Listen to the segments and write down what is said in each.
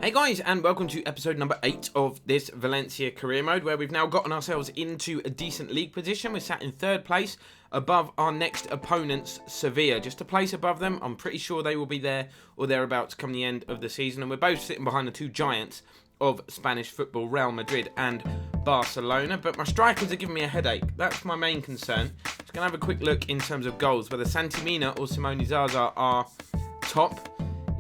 Hey guys, and welcome to episode number 8 of this Valencia career mode, where we've now gotten ourselves into a decent league position. We're sat in 3rd place above our next opponents, Sevilla. Just a place above them. I'm pretty sure they will be there or thereabouts come the end of the season. And we're both sitting behind the two giants of Spanish football, Real Madrid and Barcelona. But my strikers are giving me a headache. That's my main concern. Just going to have a quick look in terms of goals, whether Santi Mina or Simone Zaza are top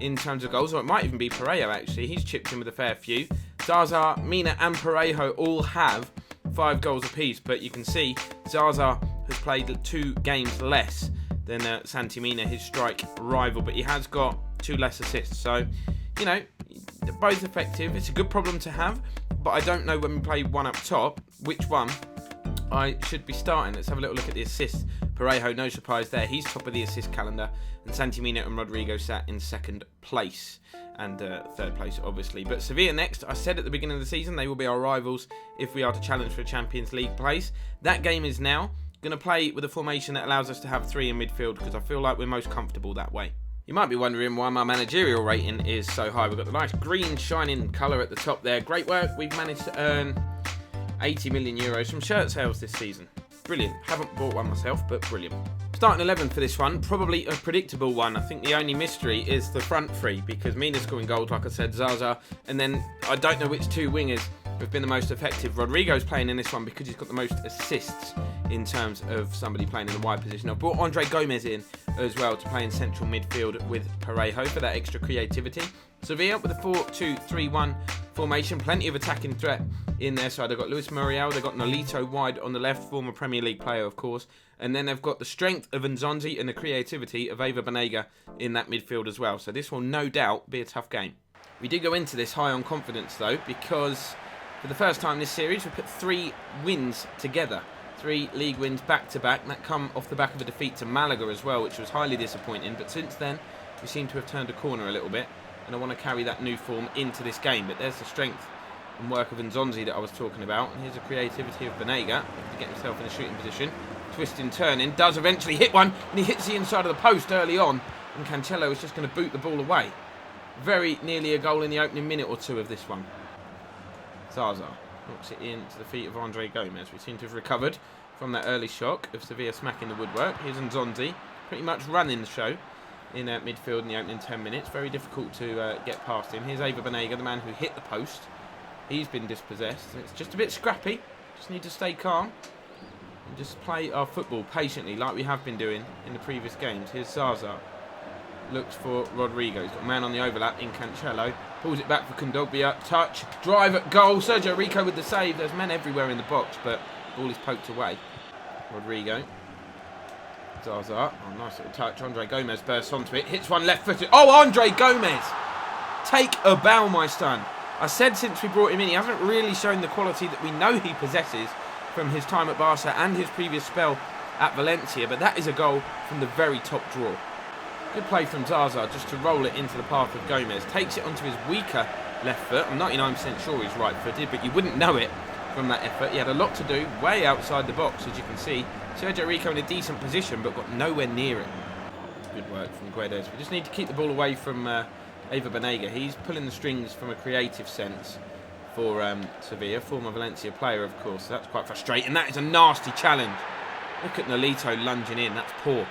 in terms of goals, or it might even be Parejo actually. He's chipped in with a fair few. Zaza, Mina and Parejo all have 5 goals apiece, but you can see Zaza has played 2 games less than Santi Mina, his strike rival, but he has got 2 less assists. So, you know, they're both effective. It's a good problem to have, but I don't know when we play one up top, which one I should be starting. Let's have a little look at the assists. Parejo, no surprise there. He's top of the assist calendar. And Santi Mina and Rodrigo sat in 2nd place. And 3rd place, obviously. But Sevilla next. I said at the beginning of the season they will be our rivals if we are to challenge for a Champions League place. That game is now. Going to play with a formation that allows us to have 3 in midfield, because I feel like we're most comfortable that way. You might be wondering why my managerial rating is so high. We've got the nice green shining colour at the top there. Great work. We've managed to earn 80 million euros from shirt sales this season. Brilliant. Haven't bought one myself, but brilliant. Starting 11 for this one, probably a predictable one. I think the only mystery is the front 3, because Mina's scoring goals, like I said, Zaza, and then I don't know which 2 wingers have been the most effective. Rodrigo's playing in this one because he's got the most assists in terms of somebody playing in the wide position. I've brought Andre Gomez in as well to play in central midfield with Parejo for that extra creativity. Sevilla with a 4-2-3-1 formation, plenty of attacking threat in their side. They've got Luis Muriel, they've got Nolito wide on the left, former Premier League player of course, and then they've got the strength of Nzonzi and the creativity of Eva Banega in that midfield as well. So this will no doubt be a tough game. We did go into this high on confidence though, because for the first time this series we put 3 wins together. 3 league wins back to back, and that come off the back of a defeat to Malaga as well, which was highly disappointing. But since then we seem to have turned a corner a little bit, and I want to carry that new form into this game. But there's the strength and work of Nzonzi that I was talking about, and here's the creativity of Banega to get himself in a shooting position. Twisting, turning, does eventually hit one, and he hits the inside of the post early on, and Cancelo is just going to boot the ball away. Very nearly a goal in the opening minute or 2 of this one. Zaza knocks it into the feet of Andre Gomez. We seem to have recovered from that early shock of Sevilla smacking the woodwork. Here's Nzonzi, pretty much running the show in midfield in the opening 10 minutes. Very difficult to get past him. Here's Eva Banega, the man who hit the post. He's been dispossessed. It's just a bit scrappy. Just need to stay calm and just play our football patiently like we have been doing in the previous games. Here's Zaza. Looks for Rodrigo. He's got a man on the overlap in Cancelo. Pulls it back for Kondogbia. Touch. Drive at goal. Sergio Rico with the save. There's men everywhere in the box, but the ball is poked away. Rodrigo. Zaza. Oh, nice little touch. Andre Gomez bursts onto it. Hits one left-footed. Oh, Andre Gomez! Take a bow, my son. I said since we brought him in, he hasn't really shown the quality that we know he possesses from his time at Barca and his previous spell at Valencia, but that is a goal from the very top drawer. Good play from Zaza just to roll it into the path of Gomez. Takes it onto his weaker left foot. I'm 99% sure he's right-footed, but you wouldn't know it from that effort. He had a lot to do way outside the box, as you can see. Sergio Rico in a decent position, but got nowhere near it. Good work from Guedes. We just need to keep the ball away from Eva Banega. He's pulling the strings from a creative sense for Sevilla, former Valencia player, of course. So that's quite frustrating. That is a nasty challenge. Look at Nolito lunging in. That's poor.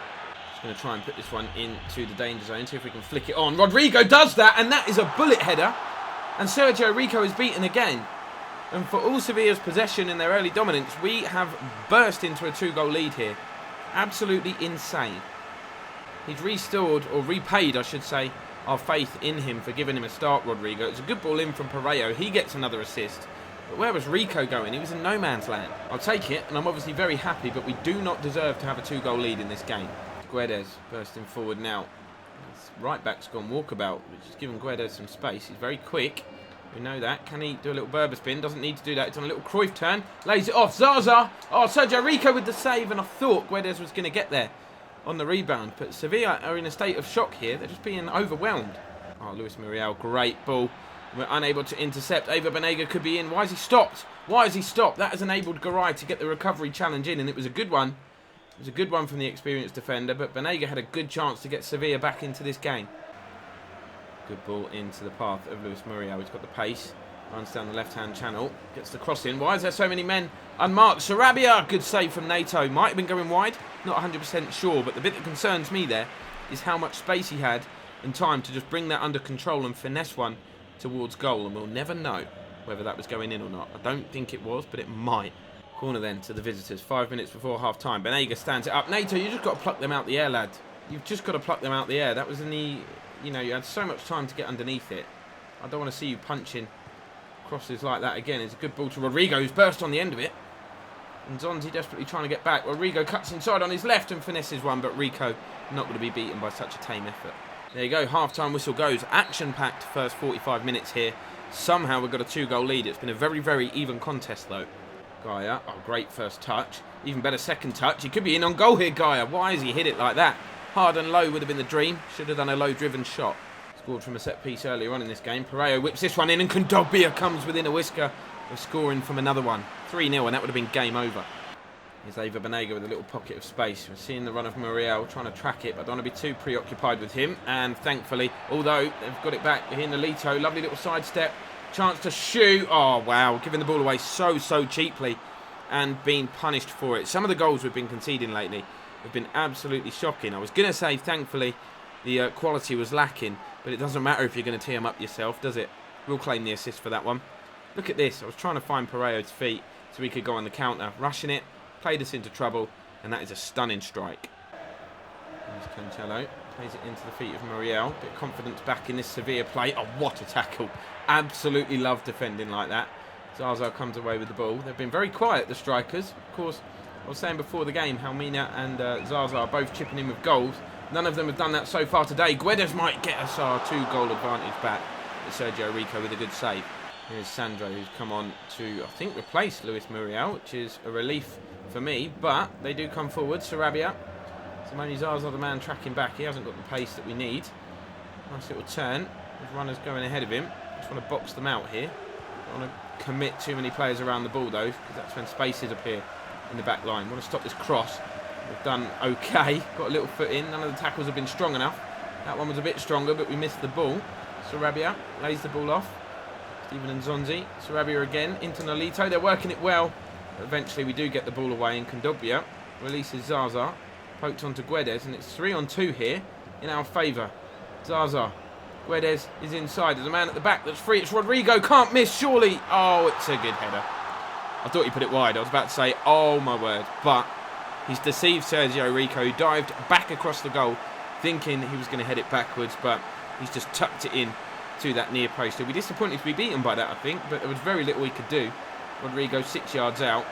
Just going to try and put this one into the danger zone, see if we can flick it on. Rodrigo does that, and that is a bullet header. And Sergio Rico is beaten again. And for all Sevilla's possession and their early dominance, we have burst into a 2-goal lead here. Absolutely insane. He's restored, or repaid, I should say, our faith in him for giving him a start, Rodrigo. It's a good ball in from Parejo. He gets another assist. But where was Rico going? He was in no man's land. I'll take it, and I'm obviously very happy, but we do not deserve to have a 2-goal lead in this game. Guedes bursting forward now. His right back's gone walkabout, which is giving Guedes some space. He's very quick. We know that. Can he do a little Berber spin? Doesn't need to do that. It's on a little Cruyff turn. Lays it off. Zaza. Oh, Sergio Rico with the save, and I thought Guedes was going to get there on the rebound. But Sevilla are in a state of shock here. They're just being overwhelmed. Oh, Luis Muriel, great ball. We're unable to intercept. Eva Banega could be in. Why has he stopped? Why has he stopped? That has enabled Garay to get the recovery challenge in, and it was a good one. It was a good one from the experienced defender, but Banega had a good chance to get Sevilla back into this game. Good ball into the path of Luis Muriel. He's got the pace. Runs down the left-hand channel. Gets the cross in. Why is there so many men unmarked? Sarabia! Good save from Nato. Might have been going wide. Not 100% sure. But the bit that concerns me there is how much space he had and time to just bring that under control and finesse one towards goal. And we'll never know whether that was going in or not. I don't think it was, but it might. Corner then to the visitors. 5 minutes before half-time. Benega stands it up. Nato, you just got to pluck them out the air, lad. You've just got to pluck them out the air. That was in the... You know, you had so much time to get underneath it. I don't want to see you punching crosses like that again. It's a good ball to Rodrigo, who's burst on the end of it. And Zonzi desperately trying to get back. Rodrigo cuts inside on his left and finesses one, but Rico not going to be beaten by such a tame effort. There you go, half-time whistle goes. Action-packed first 45 minutes here. Somehow we've got a 2-goal lead. It's been a very, very even contest, though. Gaia, oh, great first touch. Even better second touch. He could be in on goal here, Gaia. Why has he hit it like that? Hard and low would have been the dream. Should have done a low-driven shot. Scored from a set-piece earlier on in this game. Pereiro whips this one in, and Kondogbia comes within a whisker of scoring from another one. 3-0, and that would have been game over. Here's Eva Benega with a little pocket of space. We're seeing the run of Muriel, trying to track it, but I don't want to be too preoccupied with him. And thankfully, although they've got it back here in Nolito, lovely little sidestep. Chance to shoot. Oh, wow. Giving the ball away so cheaply and being punished for it. Some of the goals we've been conceding lately have been absolutely shocking. I was going to say, thankfully, the quality was lacking, but it doesn't matter if you're going to tee them up yourself, does it? We'll claim the assist for that one. Look at this. I was trying to find Pereira's feet so he could go on the counter. Rushing it, played us into trouble, and that is a stunning strike. There's Cancelo. Plays it into the feet of Muriel. Bit of confidence back in this Sevilla play. Oh, what a tackle. Absolutely love defending like that. Zaza comes away with the ball. They've been very quiet, the strikers. Of course, I was saying before the game how Mina and Zaza are both chipping in with goals. None of them have done that so far today. Guedes might get us our 2-goal advantage back. But Sergio Rico with a good save. Here's Sandro, who's come on to, I think, replace Luis Muriel, which is a relief for me. But they do come forward. Sarabia. Simone Zaza, the man tracking back. He hasn't got the pace that we need. Nice little turn. With runners going ahead of him. Just want to box them out here. Don't want to commit too many players around the ball, though, because that's when spaces appear in the back line. Want to stop this cross. We've done okay. Got a little foot in. None of the tackles have been strong enough. That one was a bit stronger, but we missed the ball. Sarabia lays the ball off. Steven and Zonzi. Sarabia again into Nolito. They're working it well. But eventually we do get the ball away, and Kondogbia releases Zaza. Poked onto Guedes, and it's 3-on-2 here in our favour. Zaza. Guedes is inside. There's a man at the back that's free. It's Rodrigo. Can't miss, surely. Oh, it's a good header. I thought he put it wide. I was about to say, oh my word. But he's deceived Sergio Rico, who dived back across the goal, thinking he was going to head it backwards, but he's just tucked it in to that near post. He'll be disappointed to be beaten by that, I think, but there was very little he could do. Rodrigo 6 yards out.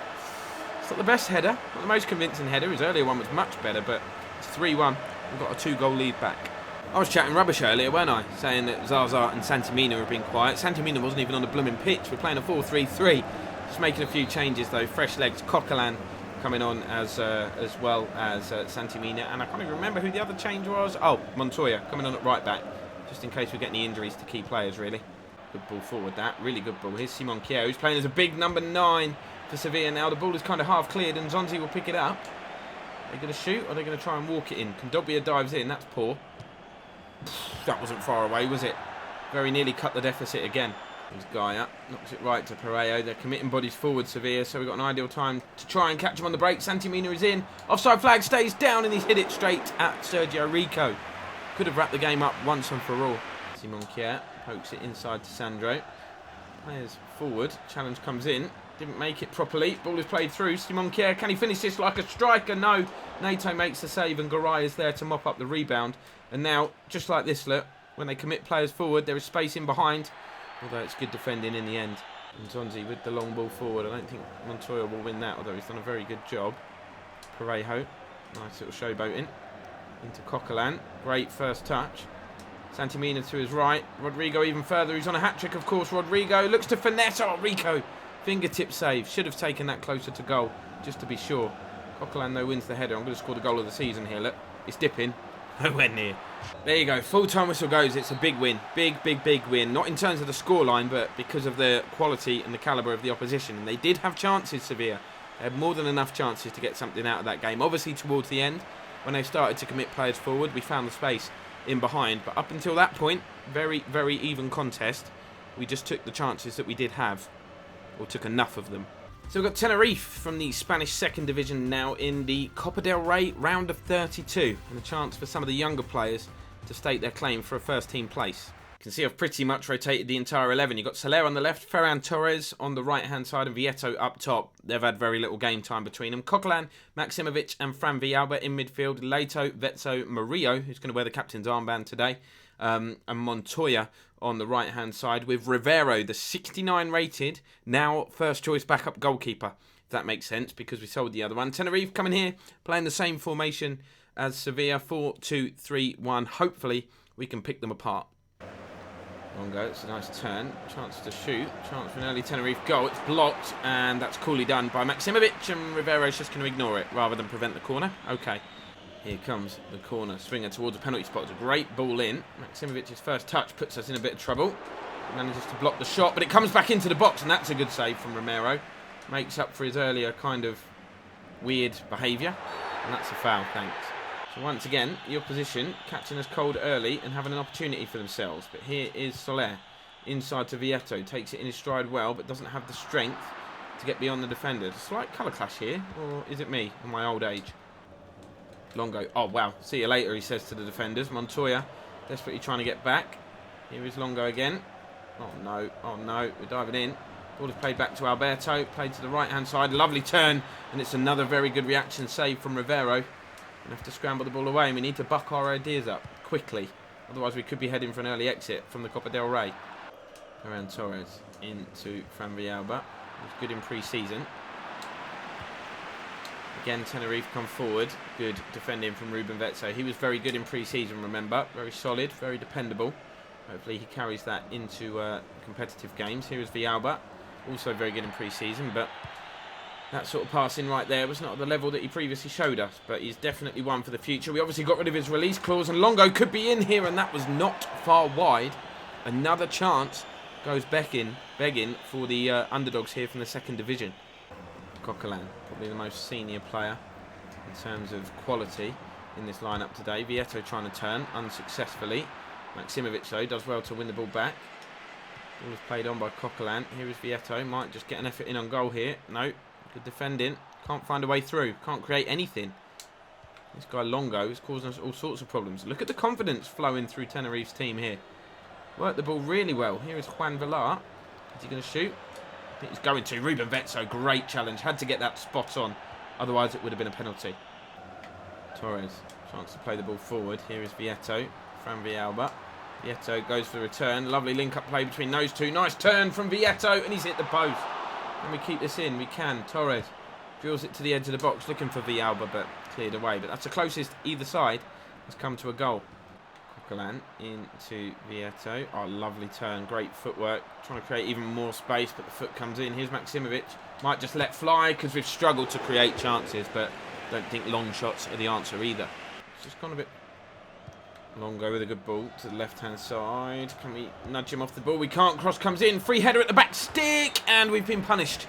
It's not the best header, not the most convincing header. His earlier one was much better, but it's 3-1. We've got a 2-goal lead back. I was chatting rubbish earlier, weren't I? Saying that Zaza and Santimina have been quiet. Santimina wasn't even on the blooming pitch. We're playing a 4-3-3. Just making a few changes, though. Fresh legs. Coquelin coming on as well as Santimina. And I can't even remember who the other change was. Oh, Montoya coming on at right back. Just in case we get any injuries to key players, really. Good ball forward, that. Really good ball. Here's Simon Kjær, who's playing as a big number 9 for Sevilla now. The ball is kind of half cleared, and Zonzi will pick it up. Are they going to shoot, or are they going to try and walk it in? Kondogbia dives in. That's poor. That wasn't far away, was it? Very nearly cut the deficit again. Here's Gaia. Knocks it right to Pereiro. They're committing bodies forward, Sevilla, so we've got an ideal time to try and catch him on the break. Santimina is in. Offside flag stays down, and he's hit it straight at Sergio Rico. Could have wrapped the game up once and for all. Simon Kjær pokes it inside to Sandro. Players forward. Challenge comes in. Didn't make it properly. Ball is played through. Simon Kjær, can he finish this like a striker? No. Nato makes the save, and Garay is there to mop up the rebound. And now, just like this, look, when they commit players forward, there is space in behind. Although it's good defending in the end. And Zonzi with the long ball forward. I don't think Montoya will win that, although he's done a very good job. Pereiro. Nice little showboating. Into Coquelin. Great first touch. Santimina to his right. Rodrigo even further. He's on a hat-trick, of course. Rodrigo looks to finesse. Oh, Rico. Fingertip save. Should have taken that closer to goal, just to be sure. Coquelin, though, wins the header. I'm going to score the goal of the season here. Look, it's dipping. Nowhere near. There you go. Full-time whistle goes. It's a big win. Big win. Not in terms of the scoreline, but because of the quality and the calibre of the opposition. And they did have chances, Sevilla. They had more than enough chances to get something out of that game. Obviously, towards the end, when they started to commit players forward, we found the space in behind. But up until that point, very, very even contest. We just took the chances that we did have, or took enough of them. So we've got Tenerife from the Spanish second division now in the Copa del Rey round of 32, and a chance for some of the younger players to stake their claim for a first team place. You can see I've pretty much rotated the entire 11. You've got Soler on the left, Ferran Torres on the right hand side, and Vieto up top. They've had very little game time between them. Coquelin, Maximovic and Fran Villalba in midfield. Leito, Vezzo, Murillo, who's going to wear the captain's armband today, and Montoya on the right hand side, with Rivero, the 69 rated, now first choice backup goalkeeper, if that makes sense, because we sold the other one. Tenerife coming here, playing the same formation as Sevilla, 4-2-3-1. Hopefully we can pick them apart. Longo, it's a nice turn, chance to shoot, chance for an early Tenerife goal. It's blocked, and that's coolly done by Maximovic, and Rivero's just going to ignore it rather than prevent the corner. Okay. Here comes the corner swinger towards the penalty spot. It's a great ball in. Maximovic's first touch puts us in a bit of trouble. Manages to block the shot, but it comes back into the box, and that's a good save from Romero. Makes up for his earlier kind of weird behaviour, and that's a foul, thanks. So once again, the opposition catching us cold early and having an opportunity for themselves. But here is Soler, inside to Vieto. Takes it in his stride well, but doesn't have the strength to get beyond the defender. A slight colour clash here, or is it me in my old age? Longo, oh wow, see you later, he says to the defenders. Montoya desperately trying to get back. Here is Longo again. Oh no, we're diving in. Ball is played back to Alberto, played to the right hand side. Lovely turn, and it's another very good reaction save from Rivero. We have to scramble the ball away, and we need to buck our ideas up quickly. Otherwise we could be heading for an early exit from the Copa del Rey. Ferran Torres into Fran Villalba, who's good in pre-season. Again, Tenerife come forward. Good defending from Ruben Vezzo. He was very good in pre-season, remember. Very solid, very dependable. Hopefully he carries that into competitive games. Here is Villalba. Also very good in pre-season, but that sort of passing right there was not at the level that he previously showed us. But he's definitely one for the future. We obviously got rid of his release clause, and Longo could be in here, and that was not far wide. Another chance goes begging for the underdogs here from the second division. Coquelin, probably the most senior player in terms of quality in this lineup today. Vieto trying to turn unsuccessfully. Maximovic though does well to win the ball back. Ball is played on by Coquelin. Here is Vieto, might just get an effort in on goal here. No, good defending. Can't find a way through. Can't create anything. This guy Longo is causing us all sorts of problems. Look at the confidence flowing through Tenerife's team here. Worked the ball really well. Here is Juan Villar. Is he going to shoot? I think he's going to. Ruben Vezzo, great challenge. Had to get that spot on. Otherwise it would have been a penalty. Torres, chance to play the ball forward. Here is Vieto. Fran Villalba. Vieto goes for the return. Lovely link-up play between those two. Nice turn from Vieto, and he's hit the post. Can we keep this in? We can. Torres drills it to the edge of the box, looking for Villalba, but cleared away. But that's the closest either side has come to a goal. Coquelin into Vieto. Oh, lovely turn. Great footwork. Trying to create even more space, but the foot comes in. Here's Maximovic. Might just let fly because we've struggled to create chances, but don't think long shots are the answer either. It's just gone a bit Longo with a good ball to the left-hand side. Can we nudge him off the ball? We can't. Cross comes in. Free header at the back stick, and we've been punished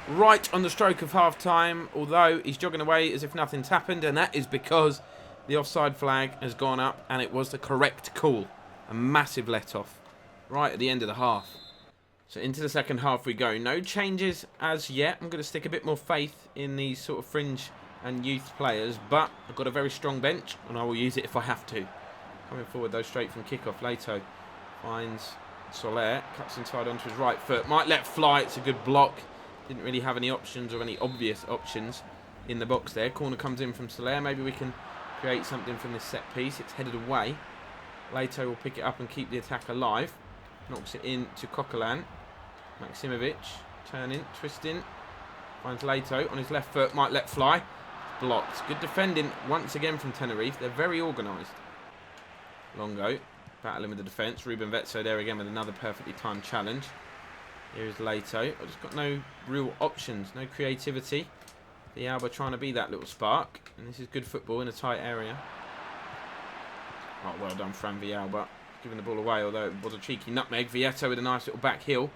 right on the stroke of half-time, although he's jogging away as if nothing's happened, and that is because the offside flag has gone up, and it was the correct call. A massive let-off right at the end of the half. So into the second half we go. No changes as yet. I'm going to stick a bit more faith in these sort of fringe and youth players, but I've got a very strong bench, and I will use it if I have to. Coming forward though, straight from kickoff. Leito finds Soler, cuts inside onto his right foot. Might let fly. It's a good block. Didn't really have any options or any obvious options in the box there. Corner comes in from Soler. Maybe we can create something from this set piece. It's headed away. Leito will pick it up and keep the attack alive. Knocks it in to Coquelin. Maximovic turning, twisting. Finds Leito on his left foot. Might let fly. Blocked. Good defending once again from Tenerife. They're very organised. Longo battling with the defence. Ruben Vezzo there again with another perfectly timed challenge. Here is Leito. I've just got no real options, no creativity. Villalba trying to be that little spark, and this is good football in a tight area. Oh, well done, Fran Villalba. Giving the ball away, although it was a cheeky nutmeg. Vieto with a nice little back heel.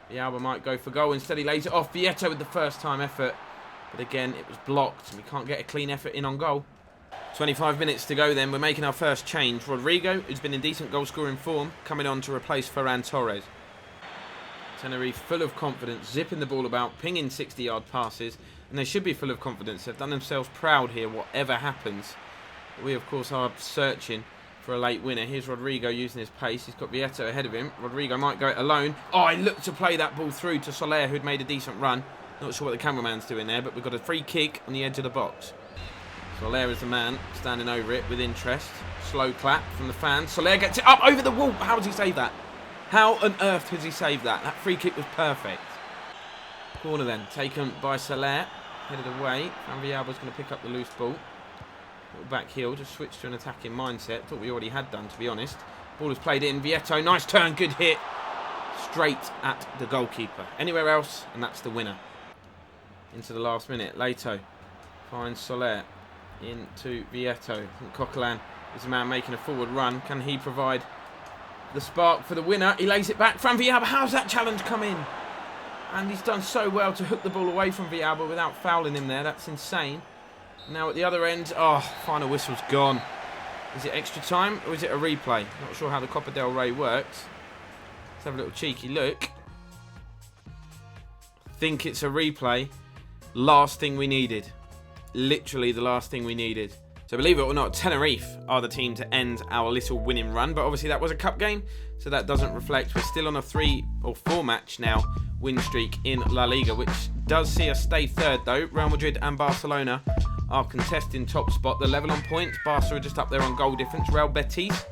Villalba might go for goal. Instead he lays it off. Vieto with the first time effort. But again, it was blocked, and we can't get a clean effort in on goal. 25 minutes to go then. We're making our first change. Rodrigo, who's been in decent goal-scoring form, coming on to replace Ferran Torres. Tenerife full of confidence, zipping the ball about, pinging 60-yard passes, and they should be full of confidence. They've done themselves proud here, whatever happens. But we, of course, are searching for a late winner. Here's Rodrigo using his pace. He's got Vieto ahead of him. Rodrigo might go it alone. Oh, he looked to play that ball through to Soler, who'd made a decent run. Not sure what the cameraman's doing there, but we've got a free kick on the edge of the box. Soler is the man, standing over it with interest. Slow clap from the fans. Soler gets it up over the wall. How does he save that? How on earth has he saved that? That free kick was perfect. Corner then, taken by Soler. Headed away. Van Villalba's going to pick up the loose ball. Little back heel, just switched to an attacking mindset. Thought we already had done, to be honest. Ball is played in. Vieto, nice turn, good hit. Straight at the goalkeeper. Anywhere else, and that's the winner. Into the last minute. Leto finds Soler. Into Vieto. Coquelin is the man making a forward run. Can he provide the spark for the winner? He lays it back. Van Villalba, how's that challenge come in? And he's done so well to hook the ball away from Villalba without fouling him there. That's insane. Now at the other end, oh, final whistle's gone. Is it extra time or is it a replay? Not sure how the Copa del Rey works. Let's have a little cheeky look. Think it's a replay. Last thing we needed. Literally the last thing we needed. So believe it or not, Tenerife are the team to end our little winning run. But obviously that was a cup game, so that doesn't reflect. We're still on a 3 or 4 match now win streak in La Liga, which does see us stay third though. Real Madrid and Barcelona are contesting top spot. They're level on points. Barca are just up there on goal difference. Real Betis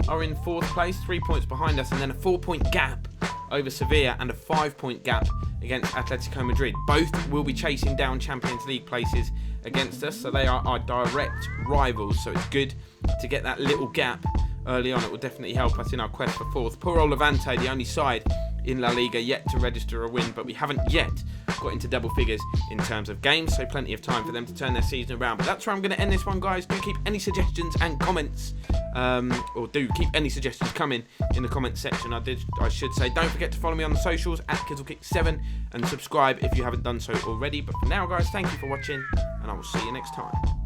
are in 4th place, 3 points behind us, and then a 4-point gap over Sevilla and a 5-point gap against Atletico Madrid. Both will be chasing down Champions League places against us, so they are our direct rivals. So it's good to get that little gap early on. It will definitely help us in our quest for 4th. Poor old Levante, the only side in La Liga yet to register a win, but we haven't yet got into double figures in terms of games, so plenty of time for them to turn their season around. But that's where I'm going to end this one, guys. Do keep any suggestions and comments, or do keep any suggestions coming in the comments section. I should say, don't forget to follow me on the socials at KizzleKick7 and subscribe if you haven't done so already. But for now, guys, thank you for watching, and I will see you next time.